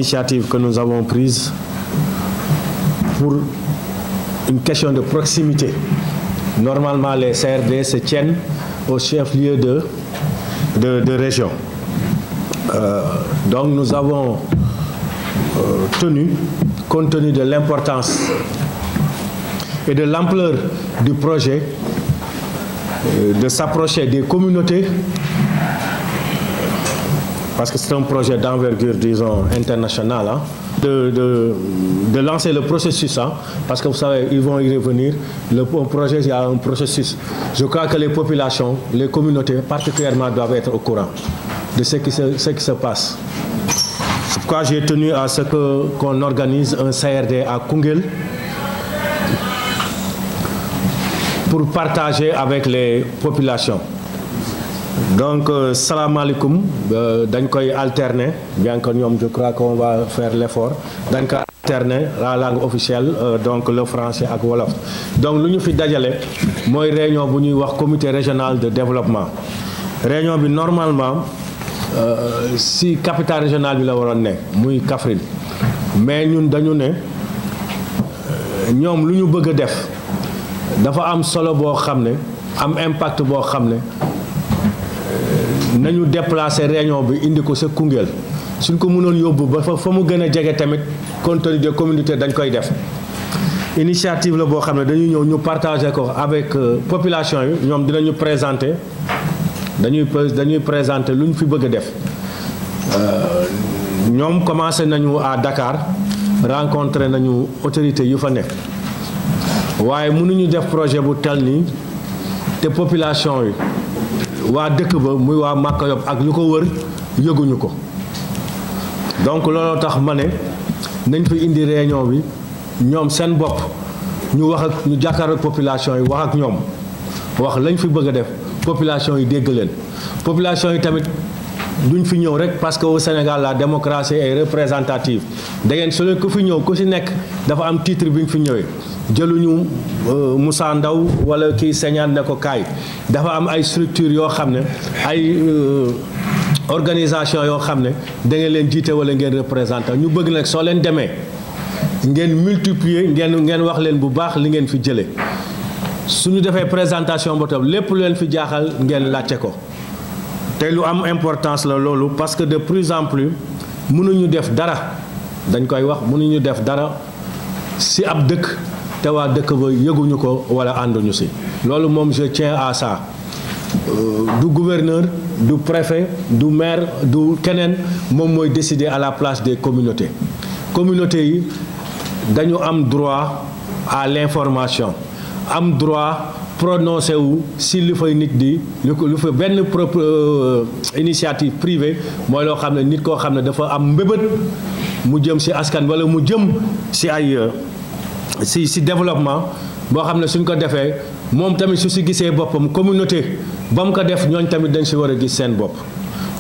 initiative que nous avons prise pour une question de proximité. Normalement, les CRD se tiennent au chef-lieu de région. Donc nous avons tenu, compte tenu de l'importance et de l'ampleur du projet, de s'approcher des communautés, parce que c'est un projet d'envergure, disons, internationale, hein, de lancer le processus, hein, parce que vous savez, ils vont y revenir. Le projet, il y a un processus. Je crois que les populations, les communautés particulièrement doivent être au courant de ce qui se passe. C'est pourquoi j'ai tenu à ce qu'on organise un CRD à Koungheul pour partager avec les populations. Donc, salam alaikum, dañ koy alterner, bien que nous, je crois qu'on va faire l'effort, dañ koy alterner la langue officielle, donc le français et le wolof. Donc, nous fi dajalé moy réunion bu ñuy wax comité régional de développement. Réunion bi normalement si capitale régionale bi la waron né, muy Kaffrine. Mais ñun dañu né ñom luñu bëgg def dafa am solo bo xamné, am impact bo xamné nañu déplacer réunion bi indi ko sa Koungheul suñ ko mënon yobbu ba fa mu gëna jege tamit compte tenu des communautés dañ koy def initiative la bo xamné dañuy ñëw ñu partager ko avec population yi ñom dinañu présenter dañuy présenter luñ fi bëgg def ñom commencé nañu à Dakar rencontrer nañu autorités yu fa nek waye mënuñu def projet bu tel ni té population yi waa dëkk ba muy waa Makayob ak lu ko wër yëguñu ko donc looloo tax ma ne nañ fa indi réunion bi ñoom seen bopp ñu wax ak ñu jàkkaarloog population yi wax ak ñoom wax lañ fi bëgg a def population yi dégg leen population yi tamit duñ fi ñëw rek parce que au Sénégal la démocratie est représentative da ngeen su leen ku fi ñëw ku si nekk dafa am titre bi nga fi ñëwee jëluñu Moussa Ndaw wala kii señaan ne ko kaay dafa am ay structure yoo xam ne ay organisation yoo xam ne da ngeen leen jiite wala ngeen représenté ñu bëgg nag soo leen demee ngeen multiplier ngeen wax leen bu baax li ngeen fi jëlee suñu defee présentation ba tam lépp lu leen fi jaaxal ngeen laajte ko te lu am importance la loolu parce que de plus en plus mënuñu def dara dañ koy wax mënuñu def dara si ab dëkk te waa dëkk ba yëguñu ko wala ànduñu si loolu moom je tiens à ça du gouverneur du préfet du maire du keneen moom mooy décider à la place des communautés yi dañu am droit à l'information am droit prononcé wu si lu fay nit di lu fa benn initiative privée mooy loo xam ne nit koo xam ne dafa am mbébét mu jëm si askan wala mu jëm si ay si développement boo xam ne suñ ko defee moom tamit su si gisee boppam communauté ba mu ko def ñooñ tamit dañ si war a gis seen bopp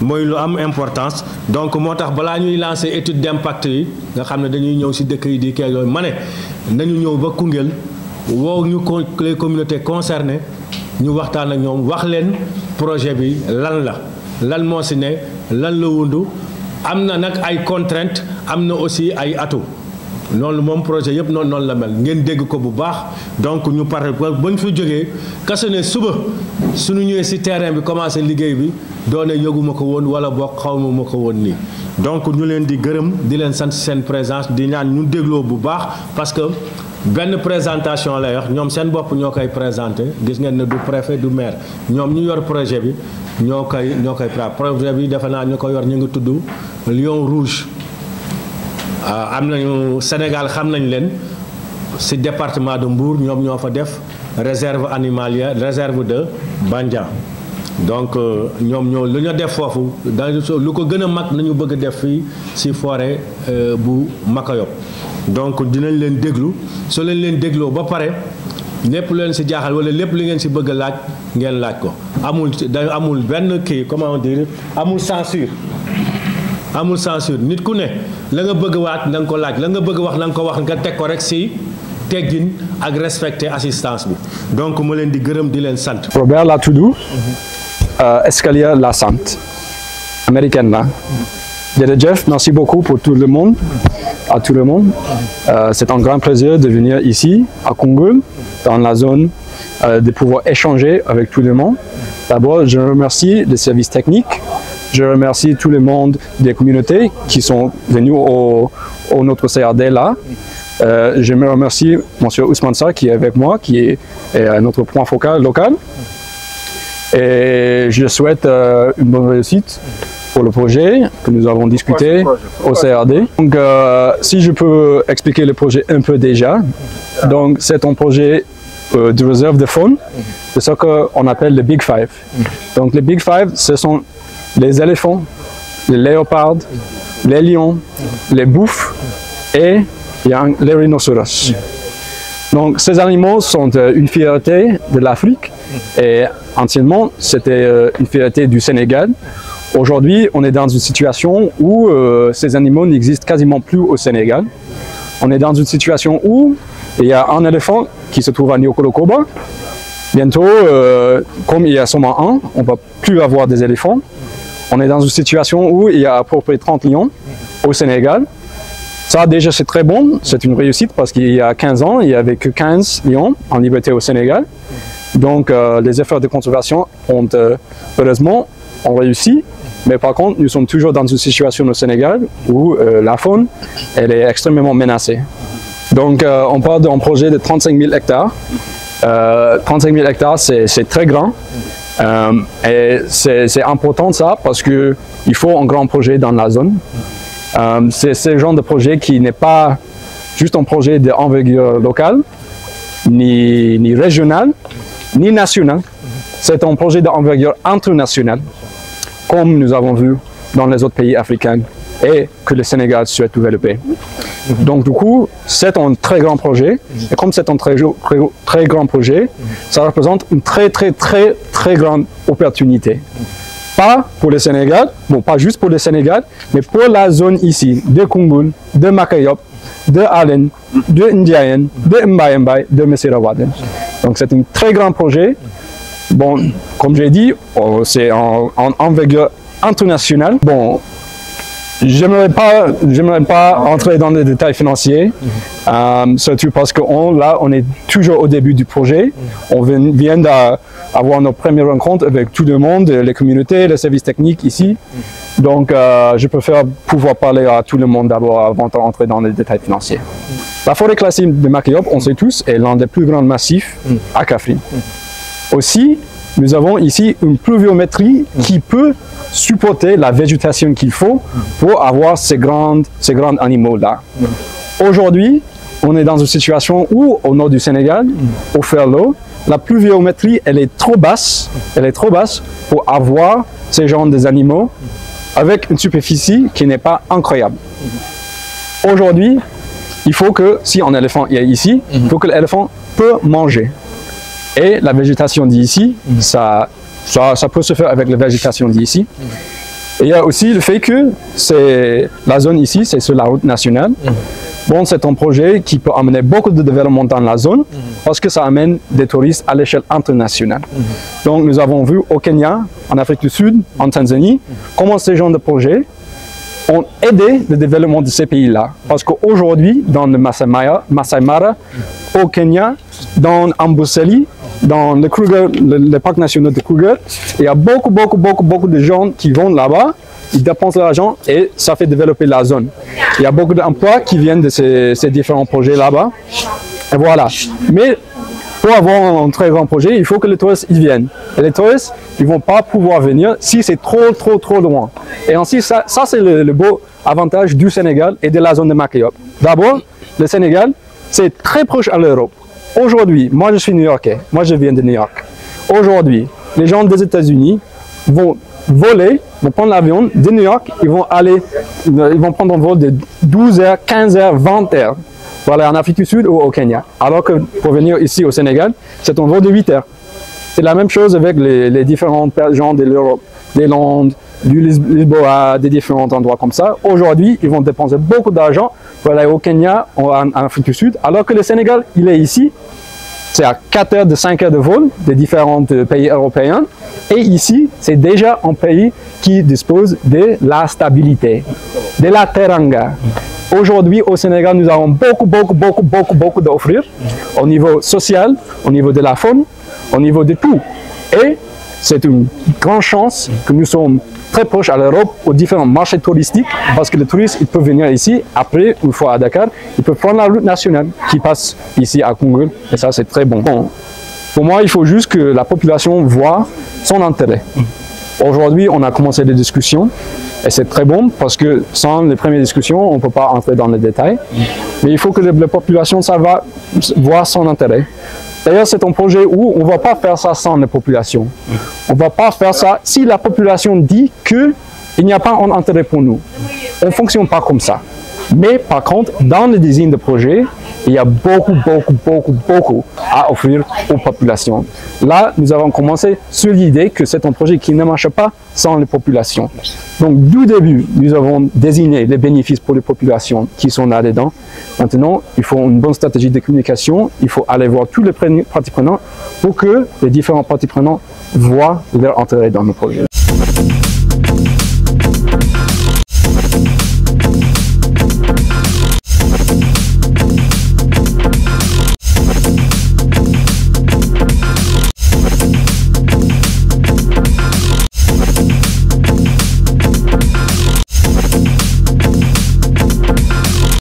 mooy lu am importance donc moo tax balaa ñuy lancer étude d'impact yi nga xam ne dañuy ñëw si dëkk yi di kii yooyu ma ne nañu ñëw ba Koungheul woo ñu ko les communautés concernées ñu waxtaan ak ñoom wax leen projet bi lan moo si ne lan la wundu am na nag ay contraintes am na aussi ay atouts noonu moom projet yëpp noonu la mel ngeen dégg ko bu baax donc ñu pare ba ñu fi jógee kasu ne suba suñu ñëwee si terrain bi commencé liggéey bi doone yëguma ko woon wala bokk xawma ko woon nii donc ñu leen di gërëm di leen sant seen présence di ñaan ñu dégloo bu baax parce que benn présentation lay wax ñoom seen bopp ñoo koy présenté gis ngeen ne du préfet du maire ñoom ñu yor projet bi ñoo koy projet bi defe naa ñu ko yor ñu ngi tudd Lion Rouge am nañu Sénégal xam nañ leen ci département de Mbour ñoom ñoo fa def réserve animalière réserve de Bandia donc ñoom ñoo lu ñu def foofu lu ko gën a mag nañu bëgg def fii ci forêt bu Makayob donc dinañ leen déglu soo leen dégloo ba pare lépp leen ci jaaxal wala lépp li ngeen ci bëgg a laaj ngeen laaj ko amul benn kii comment dire amul censure nit ku ne la nga bëgg waat na nga ko laaj la nga bëgg wax na nga ko wax nga teg ko rek ci teggin ak respecter assistance bi donc ma leen di gërëm di leen sant. Robert laa tudd. Escalier la sant américaine la Dede Jeff, merci beaucoup pour tout le monde, à tout le monde. C'est un grand plaisir de venir ici, à Koungheul, dans la zone, de pouvoir échanger avec tout le monde. D'abord, je remercie les services techniques, je remercie tout le monde des communautés qui sont venus au notre CRD là. Je me remercie M. Ousmane Sarr qui est avec moi, qui est notre point focal local. Et je souhaite une bonne réussite pour le projet que nous avons discuté au CRD. Donc, si je peux expliquer le projet un peu déjà, donc c'est un projet de réserve de faune, c'est ce qu'on appelle le Big Five. Donc les Big Five, ce sont les éléphants, les léopards, les lions, les bouffes et les rhinocéros. Donc ces animaux sont une fierté de l'Afrique et anciennement c'était une fierté du Sénégal. Aujourd'hui, on est dans une situation où ces animaux n'existent quasiment plus au Sénégal. On est dans une situation où il y a un éléphant qui se trouve à Niokolo-Koba. Bientôt, comme il y a seulement un, on ne va plus avoir des éléphants. On est dans une situation où il y a à peu près 30 lions au Sénégal. Ça, déjà, c'est très bon. C'est une réussite parce qu'il y a 15 ans, il n'y avait que 15 lions en liberté au Sénégal. Donc, les efforts de conservation ont, heureusement, réussi. Mais par contre, nous sommes toujours dans une situation au Sénégal où la faune, elle est extrêmement menacée. Donc, on parle d'un projet de 35 000 hectares. 35 000 hectares, c'est très grand. Et c'est important ça parce qu'il faut un grand projet dans la zone. C'est ce genre de projet qui n'est pas juste un projet d'envergure locale, ni régional, ni national. C'est un projet d'envergure internationale, comme nous avons vu dans les autres pays africains et que le Sénégal souhaite développer. Donc du coup, c'est un très grand projet, et comme c'est un très grand projet, ça représente une très grande opportunité. Pas pour le Sénégal, bon pas juste pour le Sénégal, mais pour la zone ici, de Koungheul, de Makayop, de Allen, de Ndiayen, de Mbaye, de Messirawaden. Donc c'est un très grand projet. Bon, comme j'ai dit, c'est en envergure internationale. Bon, j'aimerais pas entrer dans les détails financiers, surtout parce que là, on est toujours au début du projet. On vient d'avoir nos premières rencontres avec tout le monde, les communautés, les services techniques ici. Donc, je préfère pouvoir parler à tout le monde d'abord avant d'entrer dans les détails financiers. La forêt classée de Makayop, on sait tous, est l'un des plus grands massifs à Kaffrine. Aussi, nous avons ici une pluviométrie qui peut supporter la végétation qu'il faut pour avoir ces grands animaux-là. Aujourd'hui, on est dans une situation où, au nord du Sénégal, au Ferlo, la pluviométrie, elle est trop basse pour avoir ces genres d'animaux avec une superficie qui n'est pas incroyable. Aujourd'hui, il faut que, si un éléphant est ici, il faut que l'éléphant peut manger. Et la végétation d'ici, ça peut se faire avec la végétation d'ici. Et il y a aussi le fait que la zone ici, c'est sur la route nationale. Bon, c'est un projet qui peut amener beaucoup de développement dans la zone parce que ça amène des touristes à l'échelle internationale. Donc, nous avons vu au Kenya, en Afrique du Sud, en Tanzanie, comment ces genres de projets ont aidé le développement de ces pays-là. Parce qu'aujourd'hui, dans le Masai Mara, au Kenya, dans Amboseli, dans le parc national de Kruger, il y a beaucoup de gens qui vont là-bas, ils dépensent l'argent et ça fait développer la zone. Il y a beaucoup d'emplois qui viennent de ces différents projets là-bas. Et voilà. Mais pour avoir un très grand projet, il faut que les touristes y viennent. Et les touristes, ils ne vont pas pouvoir venir si c'est trop loin. Et ainsi, ça c'est le beau avantage du Sénégal et de la zone de Makayop. D'abord, le Sénégal, c'est très proche à l'Europe. Aujourd'hui, moi je suis New-Yorkais, moi je viens de New York. Aujourd'hui, les gens des États-Unis vont voler, vont prendre l'avion de New York, ils vont prendre un vol de 12 heures, 15 heures, 20 heures pour aller en Afrique du Sud ou au Kenya. Alors que pour venir ici au Sénégal, c'est un vol de 8 heures. C'est la même chose avec les différents gens de l'Europe, des Landes, du Lisboa, des différents endroits comme ça. Aujourd'hui, ils vont dépenser beaucoup d'argent pour aller au Kenya ou en Afrique du Sud, alors que le Sénégal, il est ici. c'est à 4 heures de 5 heures de vol des différents pays européens. Et ici, c'est déjà un pays qui dispose de la stabilité, de la teranga. Aujourd'hui, au Sénégal, nous avons beaucoup d'offrir au niveau social, au niveau de la faune, au niveau de tout. Et c'est une grande chance que nous sommes très proches à l'Europe, aux différents marchés touristiques, parce que les touristes, ils peuvent venir ici, après, une fois à Dakar, ils peuvent prendre la route nationale qui passe ici à Koungheul, et ça, c'est très bon. Pour moi, il faut juste que la population voit son intérêt. Aujourd'hui, on a commencé des discussions, et c'est très bon, parce que sans les premières discussions, on ne peut pas entrer dans les détails, mais il faut que la population, ça va voir son intérêt. D'ailleurs, c'est un projet où on ne va pas faire ça sans les populations. On ne va pas faire ça si la population dit qu'il n'y a pas un intérêt pour nous. On ne fonctionne pas comme ça. Mais par contre, dans le design de projet, il y a beaucoup à offrir aux populations. Là, nous avons commencé sur l'idée que c'est un projet qui ne marche pas sans les populations. Donc, du début, nous avons désigné les bénéfices pour les populations qui sont là-dedans. Maintenant, il faut une bonne stratégie de communication. Il faut aller voir tous les parties prenantes pour que les différents parties prenantes voient leur intérêt dans le projet.